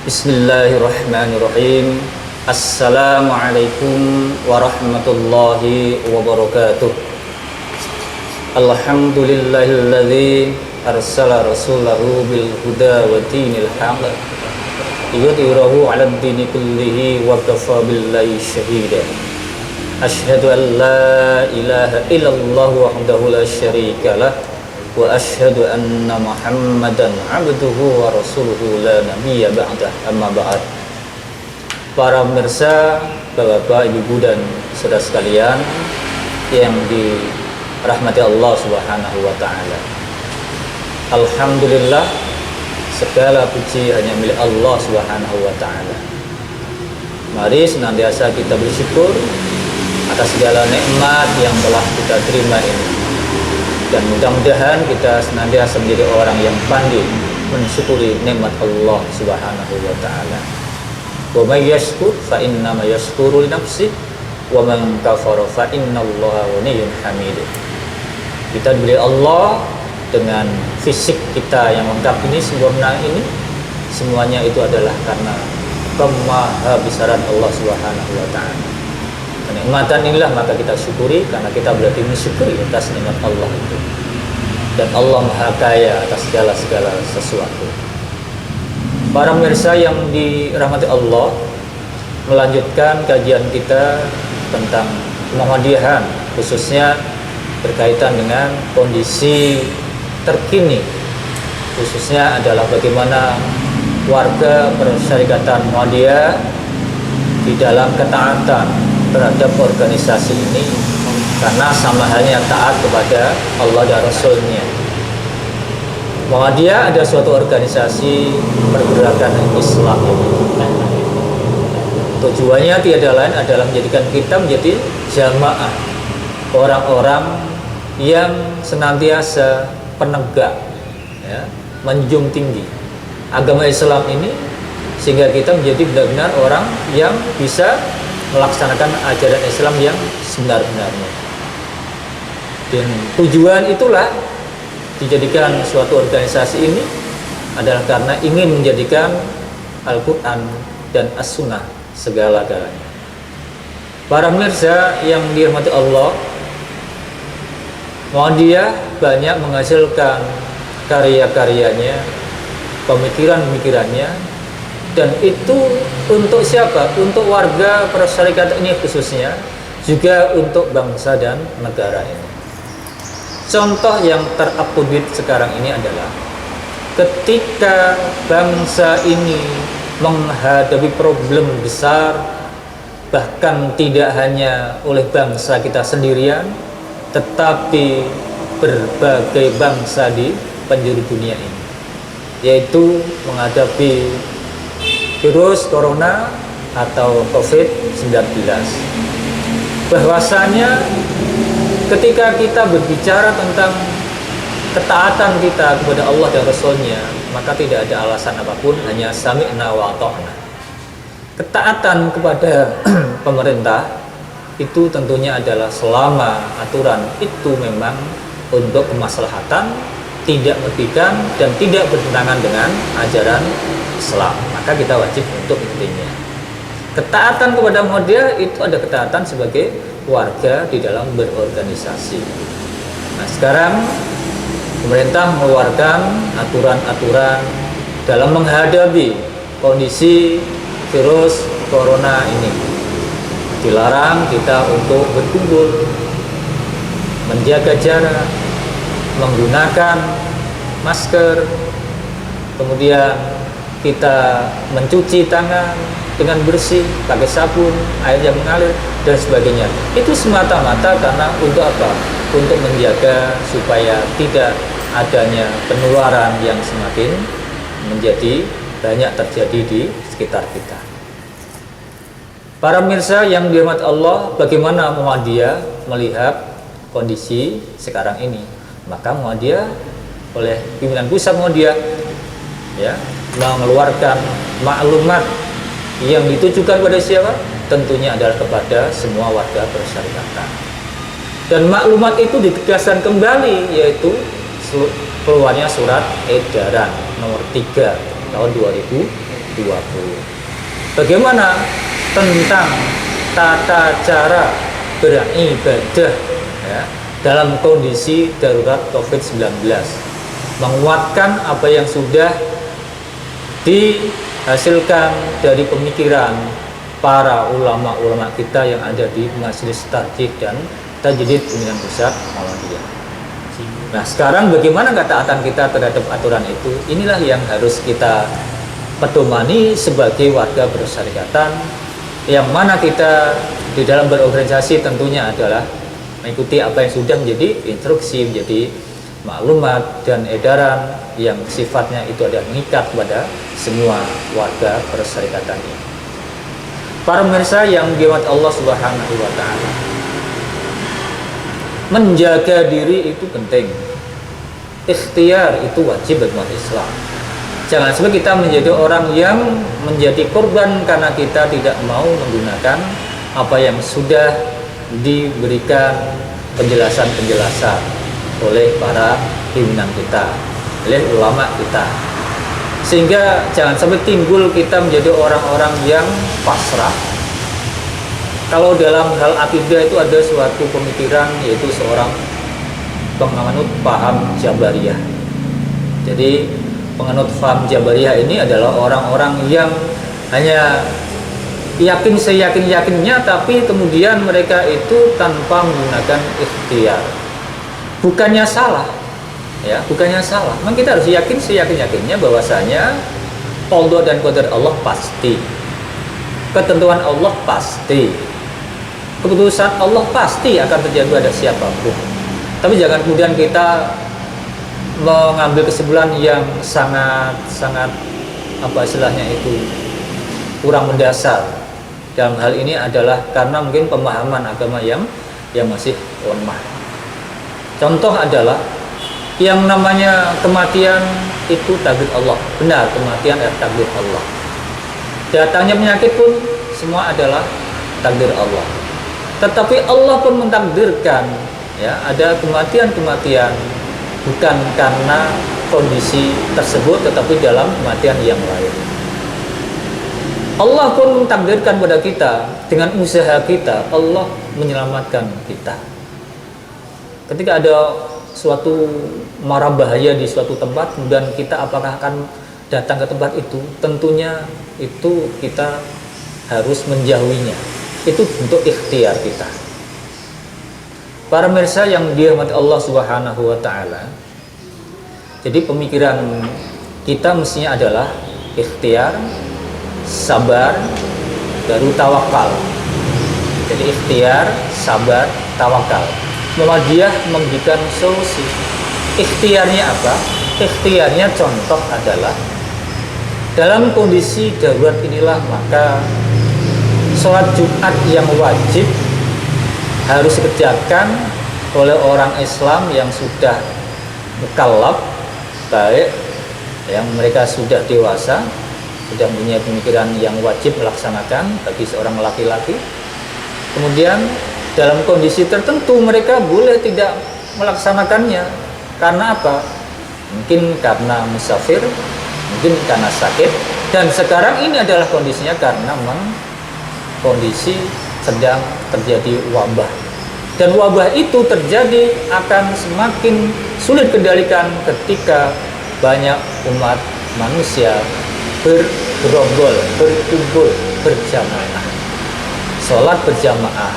Bismillahirrahmanirrahim. Assalamualaikum warahmatullahi wabarakatuh. Alhamdulillahilladzi arsala rasulahu bil huda wa dinil haqq yudhhirahu 'alad dini kullihi wa kafa billahi shahida. Asyhadu an la ilaha illallah wahdahu la syarika lah wa asyhadu anna Muhammadan abduhu wa rasuluhu la nabiyya ba'dah, amma ba'd. Para pemirsa, Bapak, Ibu, dan saudara sekalian yang dirahmati Allah Subhanahu wa taala. Alhamdulillah, segala puji hanya milik Allah Subhanahu wa taala. Mari senantiasa kita bersyukur atas segala nikmat yang telah kita terima ini. Dan mudah-mudahan kita senantiasa menjadi orang yang pandai mensyukuri nikmat Allah Subhanahu wa taala. Wa may yashkur fa innama yashkuru li nafsihi wa man kafara fa innallaha ghaniyyun hamid. Kita diberi Allah dengan fisik kita yang lengkap ini, sempurna ini, semuanya itu adalah karena kemahabesaran Allah Subhanahu wa taala. Kenikmatan inilah maka kita syukuri, karena kita berarti mensyukuri atas nikmat Allah itu. Dan Allah Maha Kaya atas segala sesuatu. Para pemirsa yang dirahmati Allah, melanjutkan kajian kita tentang Muhammadiyahan, khususnya berkaitan dengan kondisi terkini, khususnya adalah bagaimana warga Persyarikatan Muhammadiyah di dalam ketaatan terhadap organisasi ini, karena sama halnya taat kepada Allah dan Rasulnya. Muhammadiyah ada suatu organisasi pergerakan Islam. Tujuannya tiada lain adalah menjadikan kita menjadi jamaah, orang-orang yang senantiasa penegak, ya, menjunjung tinggi agama Islam ini, sehingga kita menjadi benar-benar orang yang bisa melaksanakan ajaran Islam yang sebenar-benarnya. Dan tujuan itulah dijadikan suatu organisasi ini adalah karena ingin menjadikan Al-Quran dan As-Sunnah segala-galanya. Para pemirsa yang dirahmati Allah, Muhammadiyah banyak menghasilkan karya-karyanya, pemikiran-pemikirannya. Dan itu untuk siapa? Untuk warga Persyarikatan ini khususnya, juga untuk bangsa dan negara ini. Contoh yang terupdate sekarang ini adalah ketika bangsa ini menghadapi problem besar, bahkan tidak hanya oleh bangsa kita sendirian, tetapi berbagai bangsa di penjuru dunia ini, yaitu menghadapi virus corona atau COVID-19. Bahwasanya ketika kita berbicara tentang ketaatan kita kepada Allah dan Rasulnya, maka tidak ada alasan apapun, hanya sami'na wa ata'na. Ketaatan kepada pemerintah itu tentunya adalah selama aturan itu memang untuk kemaslahatan, tidak merugikan dan tidak bertentangan dengan ajaran Islam, maka kita wajib untuk mengikutinya. Ketaatan kepada Muhammadiyah itu ada ketaatan sebagai warga di dalam berorganisasi. Nah, sekarang pemerintah mengeluarkan aturan-aturan dalam menghadapi kondisi virus corona ini. Dilarang kita untuk berkumpul, menjaga jarak, menggunakan masker, kemudian kita mencuci tangan dengan bersih, pakai sabun, air yang mengalir, dan sebagainya. Itu semata-mata karena untuk apa? Untuk menjaga supaya tidak adanya penularan yang semakin menjadi banyak terjadi di sekitar kita. Para pemirsa yang dirahmati Allah, bagaimana Muhammadiyah melihat kondisi sekarang ini? Maka Muhammadiyah oleh pimpinan pusat Muhammadiyah, ya, mengeluarkan maklumat yang ditujukan pada siapa? Tentunya adalah kepada semua warga Persyarikatan. Dan maklumat itu ditegaskan kembali, yaitu keluarnya surat edaran nomor 3 tahun 2020 Bagaimana tentang tata cara beribadah ya, dalam kondisi darurat COVID-19, menguatkan apa yang sudah dihasilkan dari pemikiran para ulama-ulama kita yang ada di Majelis Tarjih dan Tajdid Pimpinan Pusat Muhammadiyah. Nah, sekarang bagaimana ketaatan kita terhadap aturan itu? Inilah yang harus kita pedomani sebagai warga bersyarikatan, yang mana kita di dalam berorganisasi tentunya adalah mengikuti apa yang sudah menjadi instruksi, menjadi maklumat dan edaran yang sifatnya itu adalah mengikat kepada semua warga persyarikatan ini. Para pemirsa yang dirahmati Allah Subhanahu wa taala, menjaga diri itu penting. Ikhtiar itu wajib bagi umat Islam. Jangan sampai kita menjadi orang yang menjadi korban karena kita tidak mau menggunakan apa yang sudah diberikan penjelasan-penjelasan oleh para pimpinan kita, oleh ulama kita, sehingga jangan sampai timbul kita menjadi orang-orang yang pasrah. Kalau dalam hal akidah itu ada suatu pemikiran, yaitu seorang penganut paham Jabariyah. Jadi penganut paham Jabariyah ini adalah orang-orang yang hanya yakin seyakin-yakinnya, tapi kemudian mereka itu tanpa menggunakan ikhtiar. Bukannya salah, ya, bukannya salah. Memang kita harus yakin seyakin-yakinnya bahwasanya qada dan qadar Allah pasti, ketentuan Allah pasti, keputusan Allah pasti akan terjadi pada siapapun. Tapi jangan kemudian kita mengambil kesimpulan yang sangat apa istilahnya itu kurang mendasar. Dalam hal ini adalah karena mungkin pemahaman agama yang masih lemah. Contoh adalah yang namanya kematian itu takdir Allah. Benar, kematian adalah takdir Allah. Datangnya penyakit pun semua adalah takdir Allah. Tetapi Allah pun mentakdirkan, ya, ada kematian-kematian bukan karena kondisi tersebut, tetapi dalam kematian yang lain. Allah pun mentakdirkan pada kita, dengan usaha kita Allah menyelamatkan kita. Ketika ada suatu mara bahaya di suatu tempat, kemudian kita apakah akan datang ke tempat itu? Tentunya itu kita harus menjauhinya. Itu bentuk ikhtiar kita. Para pemirsa yang dirahmati Allah Subhanahu wa taala, jadi pemikiran kita mestinya adalah ikhtiar, sabar, baru tawakal. Jadi ikhtiar, sabar, tawakal. Muhammadiyah memberikan solusi. Ikhtiarnya apa? Ikhtiarnya contoh adalah dalam kondisi darurat inilah maka sholat Jumat yang wajib harus dikerjakan oleh orang Islam yang sudah mukallaf, baik yang mereka sudah dewasa, sudah punya pemikiran yang wajib melaksanakan bagi seorang laki-laki. Kemudian dalam kondisi tertentu mereka boleh tidak melaksanakannya. Karena apa? Mungkin karena musafir, mungkin karena sakit, dan sekarang ini adalah kondisinya karena memang kondisi sedang terjadi wabah, dan wabah itu terjadi akan semakin sulit kendalikan ketika banyak umat manusia bergerombol, berkumpul berjamaah, sholat berjamaah,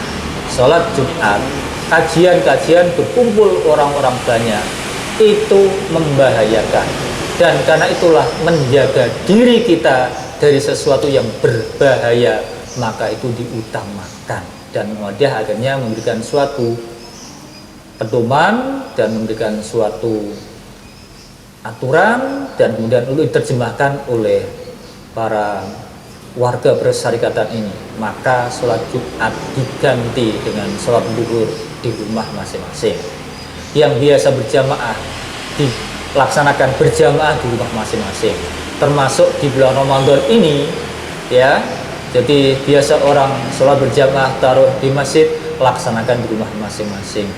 sholat Jumat, kajian-kajian, berkumpul orang-orang banyak, itu membahayakan. Dan karena itulah menjaga diri kita dari sesuatu yang berbahaya, maka itu diutamakan. Dan Muhammadiyah akhirnya memberikan suatu pedoman dan memberikan suatu aturan, dan kemudian itu diterjemahkan oleh para warga persyarikatan ini. Maka sholat Jumat diganti dengan sholat zuhur di rumah masing-masing. Yang biasa berjamaah dilaksanakan berjamaah di rumah masing-masing. Termasuk di bulan Ramadan ini, ya. Jadi biasa orang sholat berjamaah taruh di masjid, laksanakan di rumah masing-masing.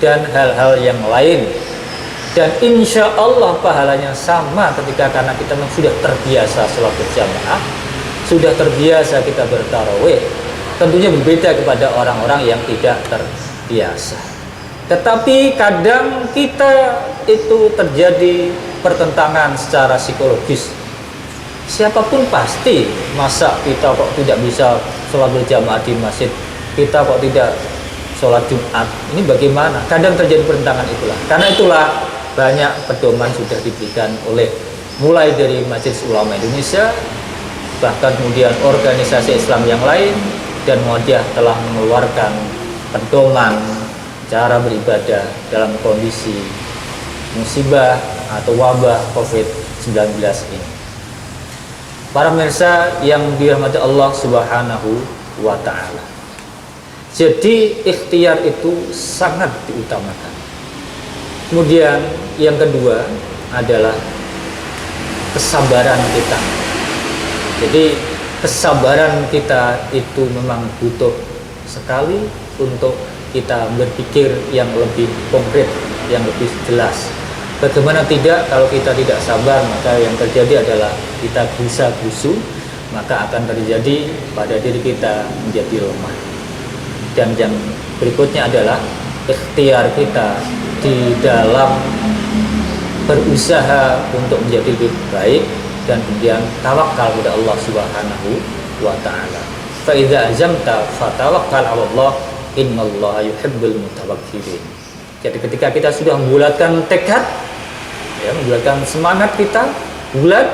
Dan hal-hal yang lain Dan insya Allah pahalanya sama ketika karena kita memang sudah terbiasa sholat berjamaah, sudah terbiasa kita bertarawih. Tentunya berbeda kepada orang-orang yang tidak terbiasa. Tetapi kadang kita itu terjadi pertentangan secara psikologis. Siapapun pasti, masa kita kok tidak bisa sholat berjamaah di masjid, kita kok tidak sholat Jumat, ini bagaimana? Kadang terjadi pertentangan itulah. Karena itulah banyak pedoman sudah diberikan oleh mulai dari Majelis Ulama Indonesia, bahkan kemudian organisasi Islam yang lain, dan Muhammadiyah telah mengeluarkan pedoman cara beribadah dalam kondisi musibah atau wabah COVID-19 ini. Para pemirsa yang dirahmati Allah Subhanahu wa Ta'ala, jadi ikhtiar itu sangat diutamakan. Kemudian yang kedua adalah kesabaran kita. Jadi kesabaran kita itu memang butuh sekali untuk kita berpikir yang lebih konkret, yang lebih jelas. Bagaimana tidak kalau kita tidak sabar, maka yang terjadi adalah kita gerusa-gerusu, maka akan terjadi pada diri kita menjadi lemah. Dan yang berikutnya adalah ikhtiar kita di dalam berusaha untuk menjadi lebih baik, dan kemudian tawakal kepada Allah Subhanahu wa Ta'ala. Fa idza azamta fatawakkal 'ala Allah, innallaha yuhibbul mutawakkilin. Jadi ketika kita sudah membulatkan tekad, ya, membulatkan semangat kita bulat,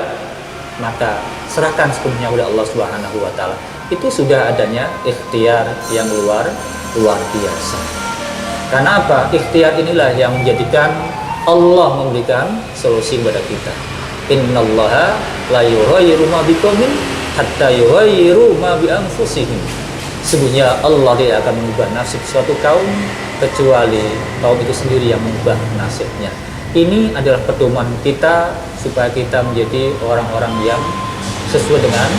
maka serahkan sepenuhnya kepada Allah Subhanahu wa Ta'ala. Itu sudah adanya ikhtiar yang luar biasa. Karena apa? Ikhtiar inilah yang menjadikan Allah memberikan solusi kepada kita. Innallaha la yughayyiru ma biqaumin hatta yughayyiru ma bi anfusihim. Sesungguhnya Allah tidak akan mengubah nasib suatu kaum kecuali kaum itu sendiri yang mengubah nasibnya. Ini adalah pedoman kita supaya kita menjadi orang-orang yang sesuai dengan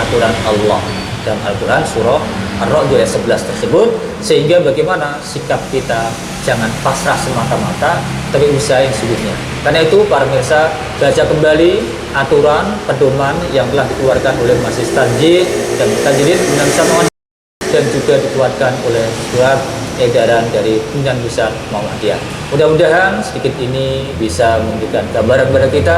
aturan Allah. Dalam Al-Quran surah Ar-Ra'd ayat 11 tersebut, sehingga bagaimana sikap kita jangan pasrah semata-mata, tapi usaha yang sungguhnya. Karena itu para pemirsa, baca kembali aturan pedoman yang telah dikeluarkan oleh Majelis Tajrid dan Tajrid dan juga dikeluarkan oleh surat edaran dari Pimpinan Pusat Muhammadiyah. Mudah-mudahan sedikit ini bisa memberikan gambaran kepada kita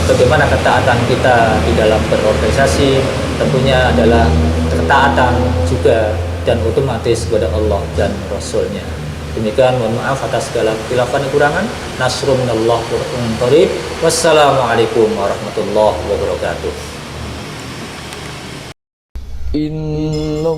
bagaimana ketaatan kita di dalam berorganisasi, tentunya adalah ketaatan juga dan otomatis kepada Allah dan Rasulnya. Demikian, mohon maaf atas segala khilafan kekurangan. Nasrun minallah wa qarib. Wassalamualaikum warahmatullahi wabarakatuh. Inna